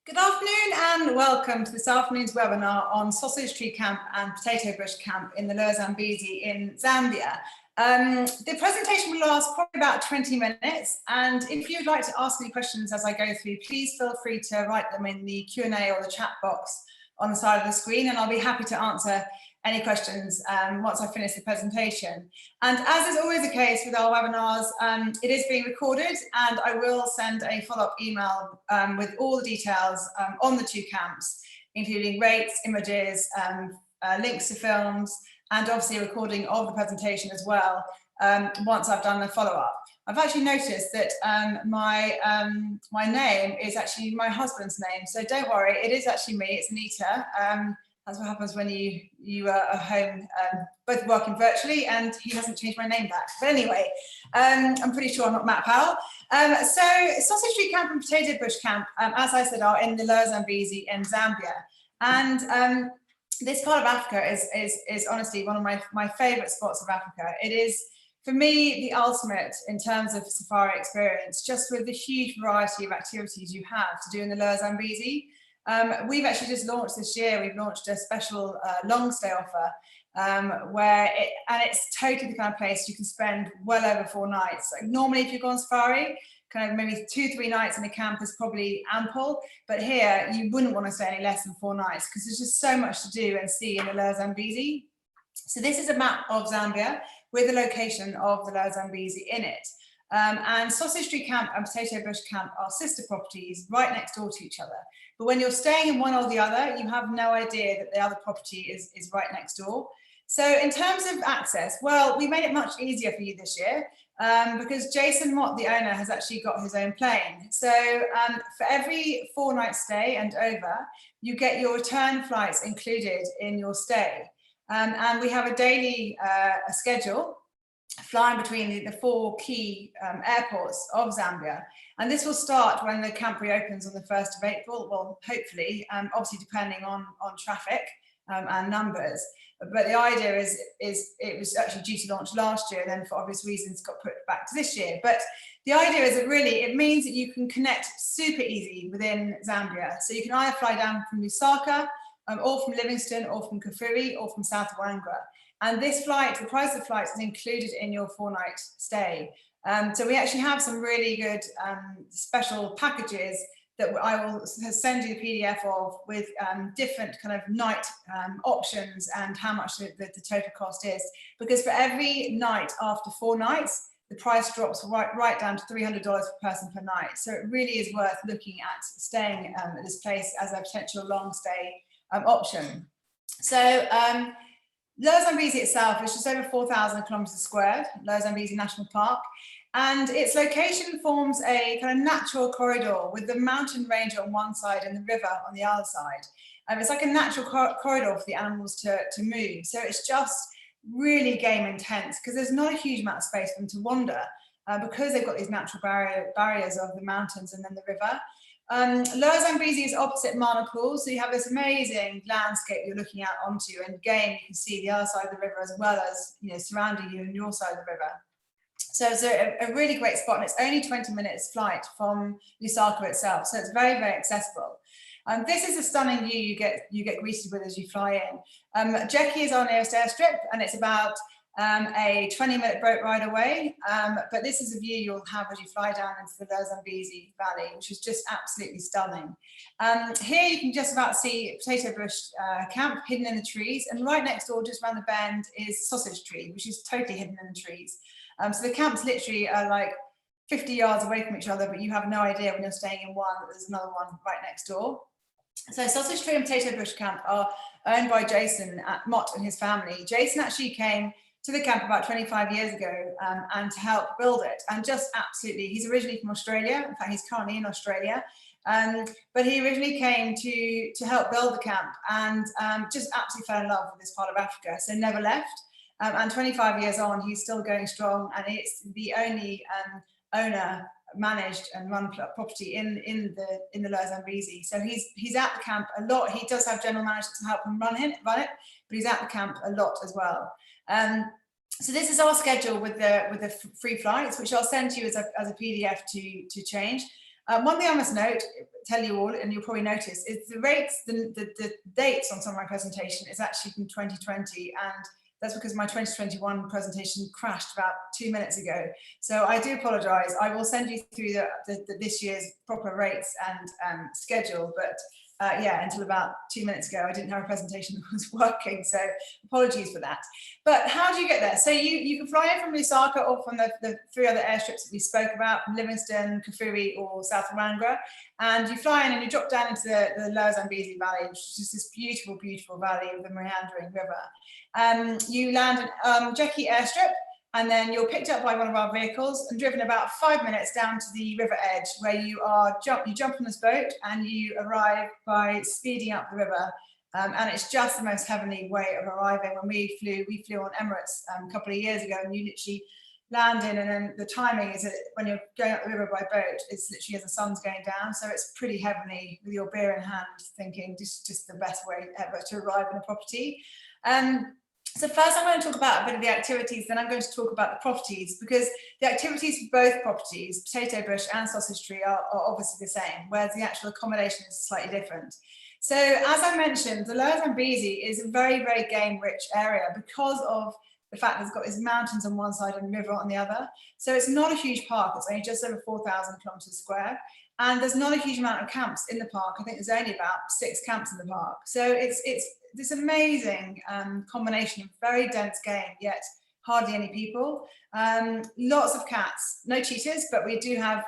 Good afternoon and welcome to this afternoon's webinar on Sausage Tree Camp and Potato Bush Camp in the Lower Zambezi in Zambia. The presentation will last probably about 20 minutes, and if you'd like to ask any questions as I go through, please feel free to write them in the Q&A or the chat box on the side of the screen, and I'll be happy to answer any questions once I finish the presentation. And as is always the case with our webinars, it is being recorded, and I will send a follow-up email with all the details on the two camps, including rates, images, links to films, and obviously a recording of the presentation as well, once I've done the follow-up. I've actually noticed that my name is actually my husband's name, so don't worry, it is actually me, it's Anita. That's what happens when you are home, both working virtually, and he hasn't changed my name back. But anyway, I'm pretty sure I'm not Matt Powell. So Sausage Tree Camp and Potato Bush Camp, as I said, are in the Lower Zambezi in Zambia. And this part of Africa is honestly one of my favourite spots of Africa. It is, for me, the ultimate in terms of safari experience, just with the huge variety of activities you have to do in the Lower Zambezi. We've actually just launched this year, we've launched a special long stay offer and it's totally the kind of place you can spend well over 4 nights. Like normally if you go on safari, kind of maybe 2-3 nights in a camp is probably ample, but here you wouldn't want to stay any less than 4 nights because there's just so much to do and see in the Lower Zambezi. So this is a map of Zambia with the location of the Lower Zambezi in it. And Sausage Tree Camp and Potato Bush Camp are sister properties right next door to each other. But when you're staying in one or the other, you have no idea that the other property is right next door. So in terms of access, well, we made it much easier for you this year because Jason Mott, the owner, has actually got his own plane. So for every 4-night stay and over, you get your return flights included in your stay. And we have a daily schedule flying between the 4 key airports of Zambia. And this will start when the camp reopens on the 1st of April, well, hopefully, obviously depending on traffic and numbers. But the idea is it was actually due to launch last year, then for obvious reasons got put back to this year. But the idea is that really it means that you can connect super easy within Zambia. So you can either fly down from Lusaka, or from Livingstone, or from Kafue, or from South Wangara. And this flight, the price of the flight is included in your 4-night stay. So we actually have some really good special packages that I will send you the PDF of with different kind of night options and how much the total cost is. Because for every night after 4 nights, the price drops right down to $300 per person per night. So it really is worth looking at staying at this place as a potential long stay option. So Lower Zambezi itself is just over 4,000 kilometers squared, Lower Zambezi National Park, and its location forms a kind of natural corridor with the mountain range on one side and the river on the other side. It's like a natural corridor for the animals to move. So it's just really game intense because there's not a huge amount of space for them to wander because they've got these natural barriers of the mountains and then the river. Lower Zambezi is opposite Mana Pool, so you have this amazing landscape you're looking out onto, and again you can see the other side of the river as well as surrounding you and your side of the river. So it's a really great spot, and it's only 20 minutes flight from Lusaka itself, so it's very, very accessible. This is a stunning view you get greeted with as you fly in. Jeki is our nearest airstrip, and it's about a 20-minute boat ride away, but this is a view you'll have as you fly down into the Lower Zambezi Valley, which is just absolutely stunning. Here you can just about see Potato Bush Camp hidden in the trees, and right next door, just around the bend, is Sausage Tree, which is totally hidden in the trees. So the camps literally are like 50 yards away from each other, but you have no idea when you're staying in one that there's another one right next door. So Sausage Tree and Potato Bush Camp are owned by Jason Mott and his family. Jason actually came to the camp about 25 years ago and to help build it, and just absolutely, he's originally from Australia. In fact, he's currently in Australia, but he originally came to help build the camp and just absolutely fell in love with this part of Africa, so never left. And 25 years on, he's still going strong, and it's the only owner managed and run property in the Lower Zambezi. So he's at the camp a lot. He does have general managers to help him run it, but he's at the camp a lot as well. So this is our schedule with the free flights, which I'll send to you as a PDF to change. One thing I must tell you all, and you'll probably notice, is the rates, the dates on some of my presentation is actually from 2020, and that's because my 2021 presentation crashed about 2 minutes ago. So I do apologise. I will send you through this year's proper rates and schedule, but yeah, until about 2 minutes ago, I didn't have a presentation that was working, so apologies for that. But how do you get there? So you can fly in from Lusaka or from the 3 other airstrips that we spoke about, from Livingstone, Kafue or South Rangra, and you fly in and you drop down into the Lower Zambezi Valley, which is just this beautiful, beautiful valley with the meandering river. You land at Jeki airstrip, and then you're picked up by one of our vehicles and driven about 5 minutes down to the river edge, where you jump on this boat and you arrive by speeding up the river. And it's just the most heavenly way of arriving. When we flew on Emirates a couple of years ago, and you literally land in, and then the timing is that when you're going up the river by boat, it's literally as the sun's going down. So it's pretty heavenly with your beer in hand, thinking just the best way ever to arrive in a property. So first I'm going to talk about a bit of the activities, then I'm going to talk about the properties, because the activities for both properties, Potato Bush and Sausage Tree, are obviously the same, whereas the actual accommodation is slightly different. So as I mentioned, the Lower Zambezi is a very, very game-rich area because of the fact that it's got these mountains on one side and a river on the other. So it's not a huge park, it's only just over 4,000 kilometres square. And there's not a huge amount of camps in the park. I think there's only about 6 camps in the park. So it's this amazing combination of very dense game, yet hardly any people. Lots of cats, no cheetahs, but we do have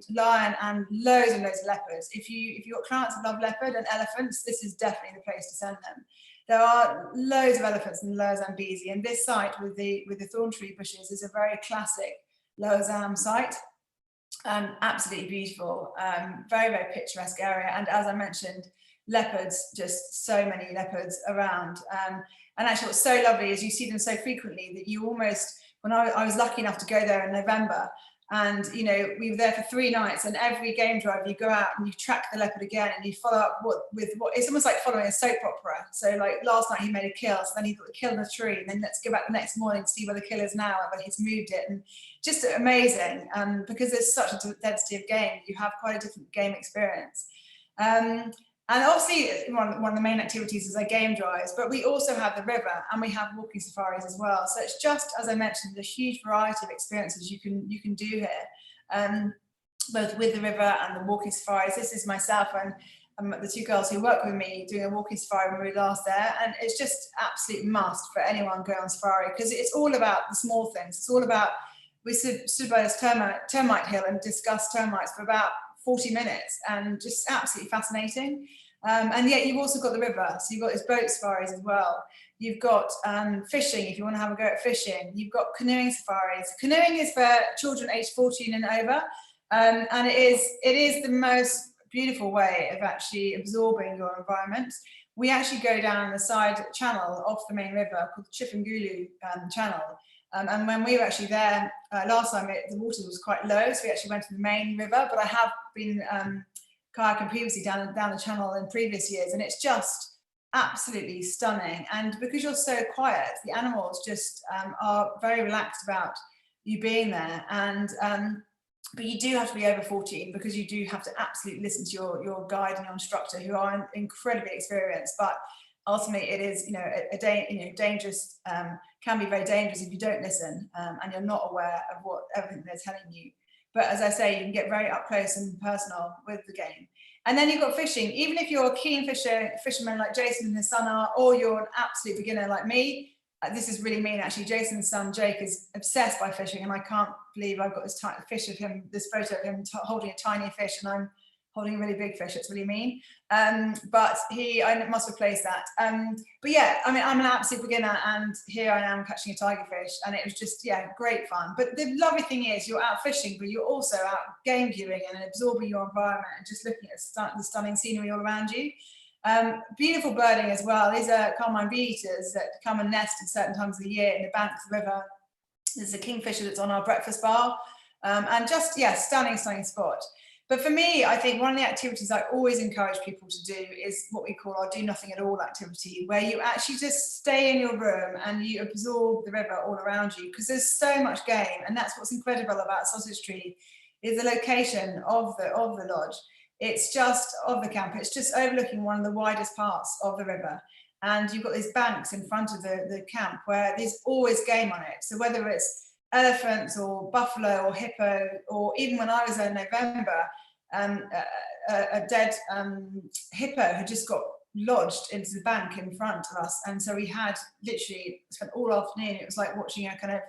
lion and loads and loads of leopards. If you've got clients that love leopard and elephants, this is definitely the place to send them. There are loads of elephants in the Lower Zambezi, and this site with the thorn tree bushes is a very classic Lower Zam site. Absolutely beautiful, very, very picturesque area. And as I mentioned, leopards, just so many leopards around. And actually what's so lovely is you see them so frequently that you almost, when I was lucky enough to go there in November, and you know, we were there for 3 nights, and every game drive you go out and you track the leopard again, and you follow up with what it's almost like following a soap opera. So like last night he made a kill, so then he got the kill in a tree, and then let's go back the next morning to see where the kill is now, whether he's moved it. And just amazing, because there's such a density of game, you have quite a different game experience. And obviously one of the main activities is our game drives, but we also have the river and we have walking safaris as well. So it's just, as I mentioned, a huge variety of experiences you can do here, both with the river and the walking safaris. This is myself and the 2 girls who work with me doing a walking safari when we were last there, and it's just absolute must for anyone going on safari, because it's all about the small things. It's all about, we stood by this termite hill and discussed termites for about 40 minutes, and just absolutely fascinating. And yet you've also got the river, so you've got these boat safaris as well. You've got fishing if you want to have a go at fishing. You've got canoeing safaris. Canoeing is for children aged 14 and over, and it is the most beautiful way of actually absorbing your environment. We actually go down the side channel off the main river called the Chifungulu channel. And when we were actually there last time, the water was quite low, so we actually went to the main river. But I have been kayaking previously down the channel in previous years, and it's just absolutely stunning. And because you're so quiet, the animals just are very relaxed about you being there. And but you do have to be over 14, because you do have to absolutely listen to your guide and your instructor, who are incredibly experienced. But ultimately, it is dangerous. Can be very dangerous if you don't listen and you're not aware of everything they're telling you. But as I say, you can get very up close and personal with the game. And then you've got fishing. Even if you're a keen fisherman like Jason and his son are, or you're an absolute beginner like me, this is really mean actually. Jason's son Jake is obsessed by fishing, and I can't believe I've got this photo of him holding a tiny fish, and I'm holding a really big fish. It's really mean. But I must replace that. But yeah, I mean, I'm an absolute beginner, and here I am catching a tiger fish, and it was just, yeah, great fun. But the lovely thing is you're out fishing, but you're also out game viewing and absorbing your environment and just looking at the stunning scenery all around you. Beautiful birding as well. These are carmine bee-eaters that come and nest at certain times of the year in the banks of the river. There's a kingfisher that's on our breakfast bar, and just, yeah, stunning spot. But for me, I think one of the activities I always encourage people to do is what we call our do nothing at all activity, where you actually just stay in your room and you absorb the river all around you, because there's so much game. And that's what's incredible about Sausage Tree, is the location of the lodge. It's just of the camp. It's just overlooking one of the widest parts of the river. And you've got these banks in front of the camp where there's always game on it. So whether it's elephants or buffalo or hippo, or even when I was there in November, a dead hippo had just got lodged into the bank in front of us. And so we had literally spent all afternoon, it was like watching a kind of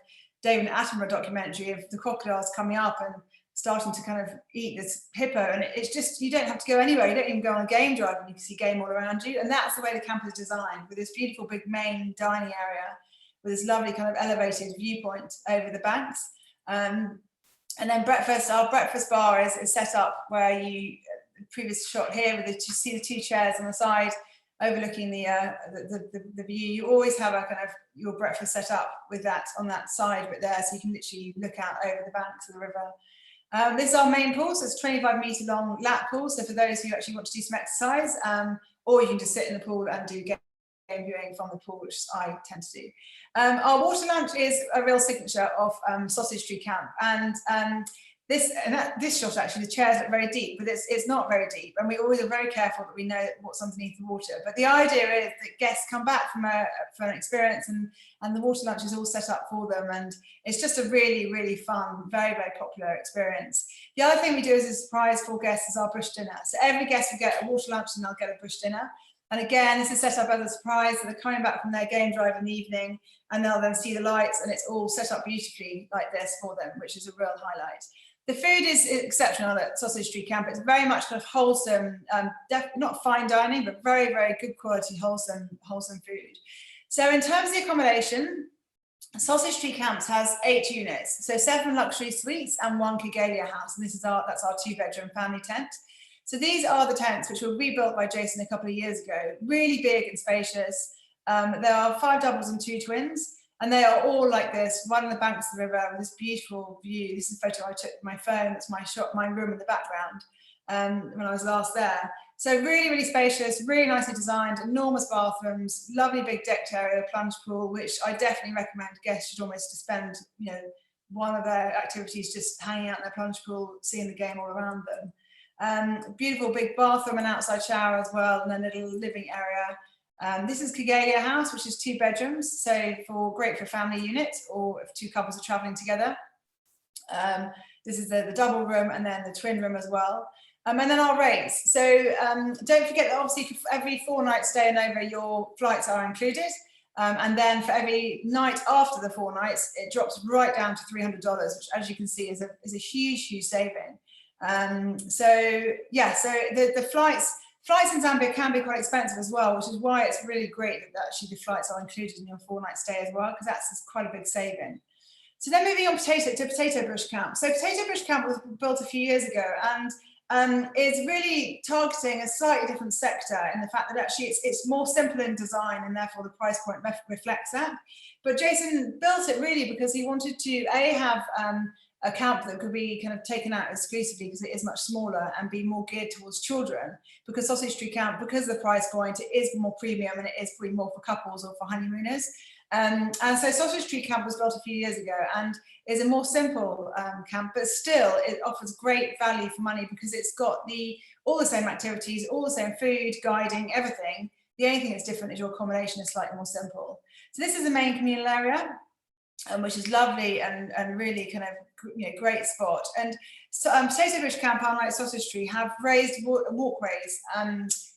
David Attenborough documentary of the crocodiles coming up and starting to kind of eat this hippo. And it's just, you don't have to go anywhere. You don't even go on a game drive and you can see game all around you. And that's the way the camp is designed, with this beautiful big main dining area with this lovely kind of elevated viewpoint over the banks. And then breakfast, our breakfast bar is set up where you, previous shot here, with you see the two chairs on the side overlooking the view. You always have a kind of your breakfast set up with that on that side bit there, so you can literally look out over the banks of the river. This is our main pool, so it's a 25-metre long lap pool, so for those who actually want to do some exercise, or you can just sit in the pool and do game viewing from the pool, which I tend to do. Our water lunch is a real signature of Sausage Tree Camp, and this shot, actually, the chairs look very deep, but it's not very deep, and we always are very careful that we know what's underneath the water. But the idea is that guests come back for an experience, and the water lunch is all set up for them, and it's just a really, really fun, very, very popular experience. The other thing we do as a surprise for guests is our bush dinner. So every guest will get a water lunch and they'll get a bush dinner. And again, this is set up as a surprise, that they're coming back from their game drive in the evening, and they'll then see the lights, and it's all set up beautifully like this for them, which is a real highlight. The food is exceptional at Sausage Tree Camp. It's very much kind of wholesome, not fine dining, but very, very good quality, wholesome food. So in terms of the accommodation, Sausage Tree Camps has 8 units, so 7 luxury suites and 1 Kigelia house, and that's our 2-bedroom family tent. So these are the tents which were rebuilt by Jason a couple of years ago, really big and spacious. There are 5 doubles and 2 twins, and they are all like this, right on the banks of the river with this beautiful view. This is a photo I took with my phone. It's my room in the background when I was last there. So really, really spacious, really nicely designed, enormous bathrooms, lovely big decked area, plunge pool, which I definitely recommend guests should almost spend, one of their activities just hanging out in their plunge pool, seeing the game all around them. Beautiful big bathroom and outside shower as well, and then a little living area. This is Kigelia House, which is 2 bedrooms, so great for family units or if 2 couples are traveling together. This is the double room and then the twin room as well. And then our rates. So don't forget that obviously for every 4 nights staying over, your flights are included. And then for every night after the 4 nights, it drops right down to $300, which, as you can see, is a huge, huge saving. So the flights in Zambia can be quite expensive as well, which is why it's really great that actually the flights are included in your 4-night stay as well, because that's quite a big saving. So then moving on to Potato Bush Camp. So Potato Bush Camp was built a few years ago, and is really targeting a slightly different sector in the fact that actually it's more simple in design, and therefore the price point reflects that. But Jason built it really because he wanted to have a camp that could be kind of taken out exclusively, because it is much smaller, and be more geared towards children, because Sausage Tree Camp, because of the price point, it is more premium, and it is probably more for couples or for honeymooners. And so Sausage Tree Camp was built a few years ago and is a more simple camp, but still it offers great value for money, because it's got all the same activities, all the same food, guiding, everything. The only thing that's different is your accommodation is slightly more simple. So this is the main communal area, which is lovely and really kind of great spot. And so Potato Bush Camp, unlike Sausage Tree, have raised walkways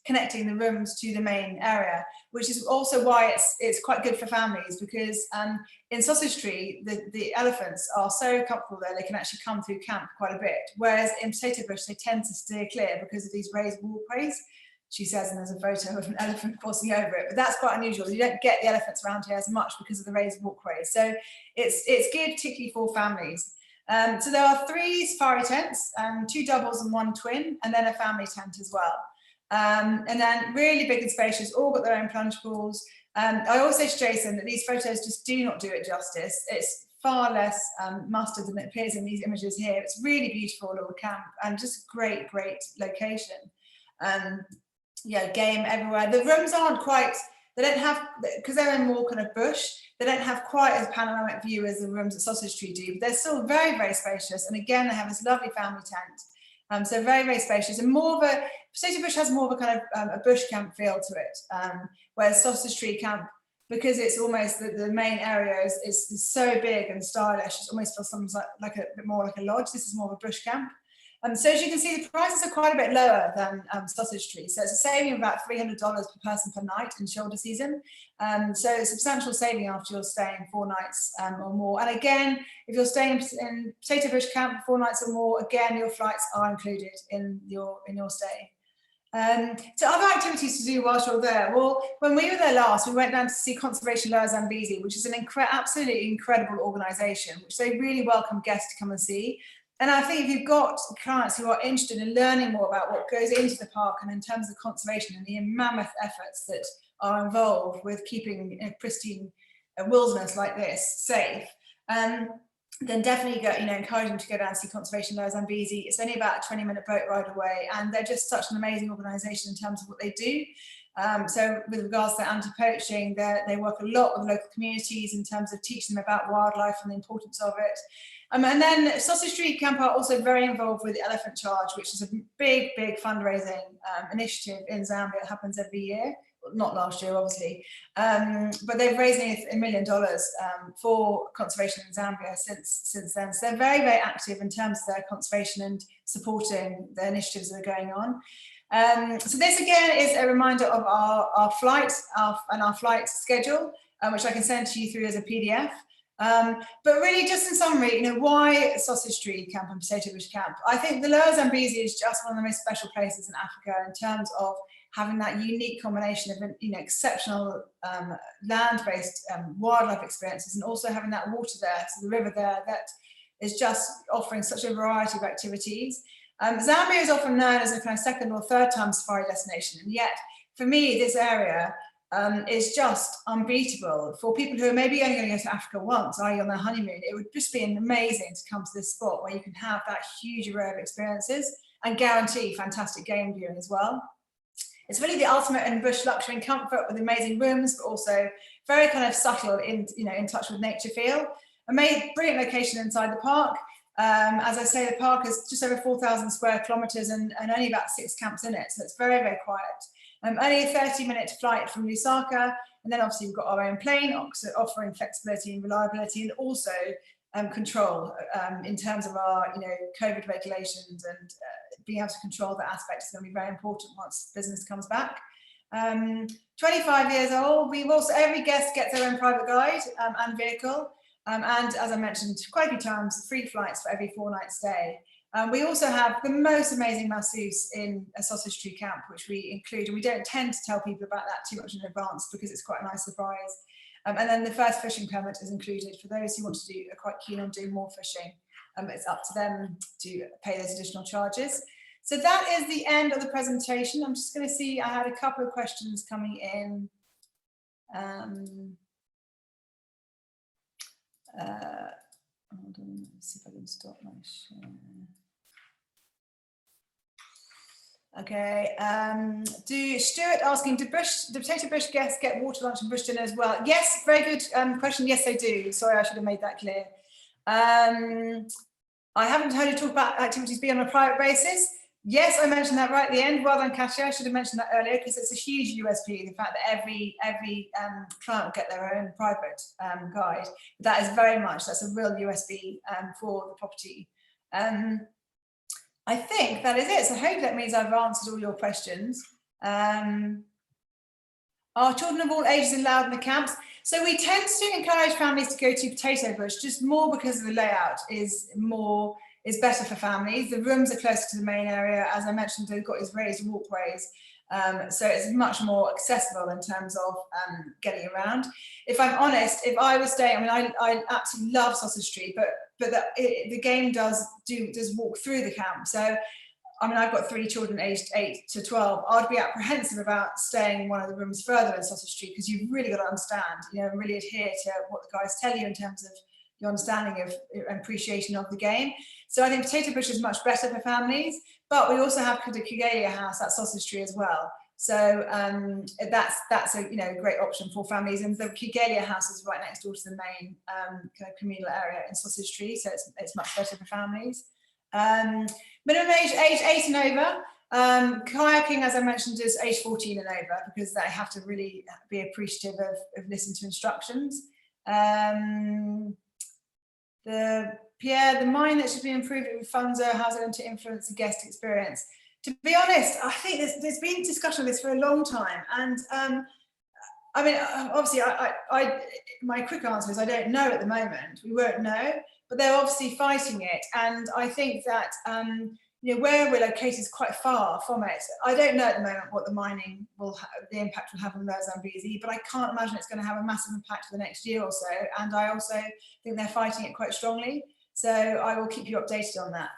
connecting the rooms to the main area, which is also why it's quite good for families, because in Sausage Tree the elephants are so comfortable there, they can actually come through camp quite a bit, whereas in Potato Bush they tend to steer clear because of these raised walkways, she says, and there's a photo of an elephant crossing over it, but that's quite unusual. You don't get the elephants around here as much because of the raised walkways, so it's geared particularly for families. So there are 3 safari tents, 2 doubles and 1 twin, and then a family tent as well. And then really big and spacious, all got their own plunge pools. I always say to Jason that these photos just do not do it justice. It's far less mustard than it appears in these images here. It's really beautiful little camp and just great, great location. Game everywhere. The rooms aren't quite They don't have, because they're in more kind of bush, they don't have quite as panoramic view as the rooms at Sausage Tree do, but they're still very, very spacious. And again, they have this lovely family tent. So very, very spacious, and more of a, Potato Bush has more of a kind of a bush camp feel to it, whereas Sausage Tree Camp, because it's almost the main area is so big and stylish, it almost feels something like a bit more like a lodge. This is more of a bush camp. So as you can see, the prices are quite a bit lower than Sausage Tree. So it's a saving of about $300 per person per night in shoulder season. So a substantial saving after you're staying 4 nights or more. And again, if you're staying in Potato Bush Camp 4 nights or more, again, your flights are included in your stay. So other activities to do whilst you're there. Well, when we were there last, we went down to see Conservation Lower Zambezi, which is an absolutely incredible organisation, which they really welcome guests to come and see. And I think if you've got clients who are interested in learning more about what goes into the park and in terms of conservation and the mammoth efforts that are involved with keeping a pristine wilderness like this safe, then definitely encourage them to go down and see Conservation Lower Zambezi. It's only about a 20-minute boat ride away, and they're just such an amazing organisation in terms of what they do. So with regards to anti-poaching, they work a lot with local communities in terms of teaching them about wildlife and the importance of it. And then Sausage Tree Camp are also very involved with the Elephant Charge, which is a big, big fundraising initiative in Zambia. It happens every year. Well, not last year, obviously, but they've raised $1 million for conservation in Zambia since then. So they're very, very active in terms of their conservation and supporting the initiatives that are going on. So this again is a reminder of our flight and our flight schedule, which I can send to you through as a PDF. But really, just in summary, why Sausage Tree Camp and Potato Bush Camp? I think the Lower Zambezi is just one of the most special places in Africa in terms of having that unique combination of exceptional land-based wildlife experiences, and also having that water there, so the river there, that is just offering such a variety of activities. Zambia is often known as a kind of 2nd or 3rd time safari destination, and yet for me this area is just unbeatable. For people who are maybe only going to go to Africa once, i.e. on their honeymoon, it would just be amazing to come to this spot where you can have that huge array of experiences and guarantee fantastic game viewing as well. It's really the ultimate in bush luxury and comfort, with amazing rooms, but also very kind of subtle, in touch with nature feel. Brilliant location inside the park. As I say, the park is just over 4,000 square kilometres and only about 6 camps in it, so it's very, very quiet. Only a 30-minute flight from Lusaka, and then obviously we've got our own plane, offering flexibility and reliability, and also control in terms of our COVID regulations, and being able to control that aspect is going to be very important once business comes back. 25 years old. Every guest gets their own private guide and vehicle, and as I mentioned quite a few times, free flights for every 4-night stay. We also have the most amazing masseuse in a Sausage Tree Camp, which we include, and we don't tend to tell people about that too much in advance because it's quite a nice surprise. And then the first fishing permit is included for those who want to are quite keen on doing more fishing. It's up to them to pay those additional charges. So that is the end of the presentation. I'm just going to see, I had a couple of questions coming in. Hold on, let's see if I can stop my share. Okay, Stuart asking, do Potato Bush guests get water lunch and bush dinner as well? Yes, very good question. Yes, they do. Sorry, I should have made that clear. I haven't heard you talk about activities being on a private basis. Yes, I mentioned that right at the end. Well done, Kasia. I should have mentioned that earlier because it's a huge USP, the fact that every client will get their own private guide. But that is that's a real USP for the property. I think that is it. So I hope that means I've answered all your questions. Are children of all ages allowed in the camps? So we tend to encourage families to go to Potato Bush, just more because of the layout is better for families. The rooms are closer to the main area. As I mentioned, they've got these raised walkways. So it's much more accessible in terms of getting around. If I'm honest, if I was staying, I absolutely love Sausage Tree, but the game does walk through the camp. So, I've got 3 children aged 8 to 12. I'd be apprehensive about staying in one of the rooms further in Sausage Tree because you've really got to understand, and really adhere to what the guys tell you in terms of your understanding of and appreciation of the game. So I think Potato Bush is much better for families, but we also have the Kugelia house at Sausage Tree as well, So that's a great option for families. And the Kigelia house is right next door to the main kind of communal area in Sausage Tree, so it's much better for families. Minimum age 8 and over. Kayaking, as I mentioned, is age 14 and over, because they have to really be appreciative of listening to instructions. The mind that should be improved with Funzo, how's it going to influence the guest experience? To be honest, I think there's been discussion of this for a long time, and I mean, obviously, my quick answer is I don't know at the moment. We won't know, but they're obviously fighting it, and I think that where we're located is quite far from it. I don't know at the moment what the mining the impact will have on Lower Zambezi, but I can't imagine it's going to have a massive impact for the next year or so. And I also think they're fighting it quite strongly. So I will keep you updated on that.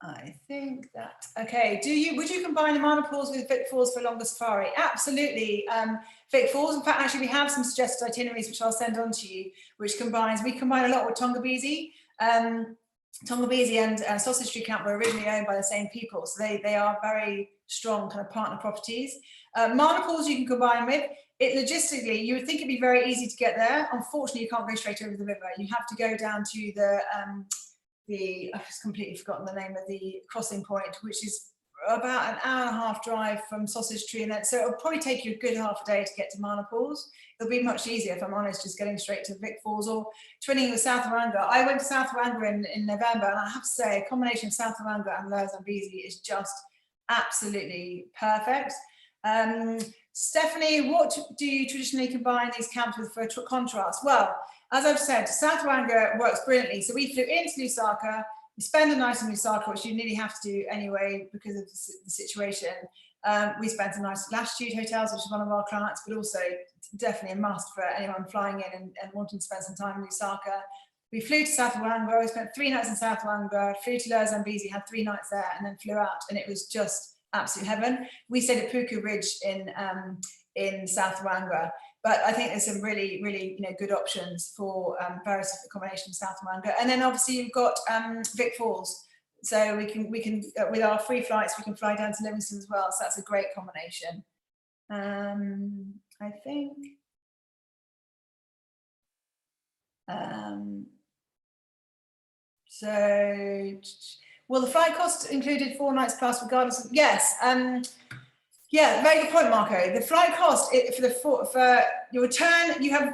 I think that, okay, would you combine the Mana pools with Vic Falls for a longer safari? Absolutely. Vic Falls, in fact, actually we have some suggested itineraries which I'll send on to you, which we combine a lot with Tongabezi. Tongabezi and Sausage Tree Camp were originally owned by the same people, so they are very strong kind of partner properties. Mana pools you can combine with. Logistically, you would think it'd be very easy to get there. Unfortunately, you can't go straight over the river. You have to go down to I've just completely forgotten the name of the crossing point, which is about an hour and a half drive from Sausage Tree, and so it'll probably take you a good half a day to get to Mana Pools. It'll be much easier, if I'm honest, just getting straight to Vic Falls or twinning with South Oranga. I went to South Oranga in November, and I have to say, a combination of South Oranga and Lower Zambezi is just absolutely perfect. Stephanie, what do you traditionally combine these camps with for contrast? Well, as I've said, South Oranga works brilliantly. So we flew into Lusaka, we spend the night in Lusaka, which you nearly have to do anyway because of the situation. We spent a night at Latitude Hotels, which is one of our clients, but also definitely a must for anyone flying in and wanting to spend some time in Lusaka. We flew to South Oranga, we spent 3 nights in South Oranga, flew to Lower Zambezi, had 3 nights there, and then flew out, and it was just absolute heaven. We stayed at Puku Ridge in South Oranga, but I think there's some really, really good options for various accommodations in South Oranga. And then obviously you've got Vic Falls, so we can with our free flights we can fly down to Livingston as well. So that's a great combination. I think. Will the flight cost included 4 nights plus regardless of, yes. Yeah, very good point, Marco. The flight cost for your return, you have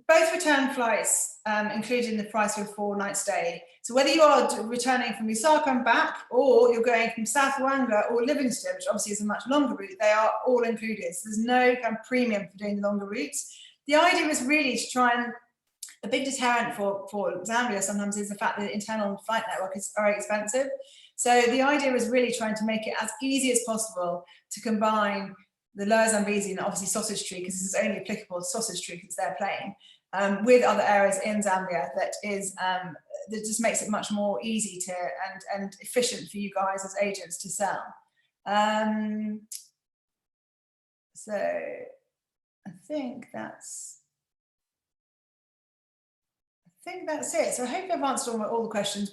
both return flights included in the price of a 4-night stay. So whether you are returning from Lusaka and back, or you're going from South Oranga or Livingston, which obviously is a much longer route, they are all included. So there's no kind of premium for doing the longer routes. The idea is really to try and, a big deterrent for Zambia sometimes is the fact that the internal flight network is very expensive. So the idea is really trying to make it as easy as possible to combine the Lower Zambezi and obviously Sausage Tree, because this is only applicable to Sausage Tree because they're playing, with other areas in Zambia that just makes it much more easy to and efficient for you guys as agents to sell. So I think that's it. So I hope I've answered all the questions.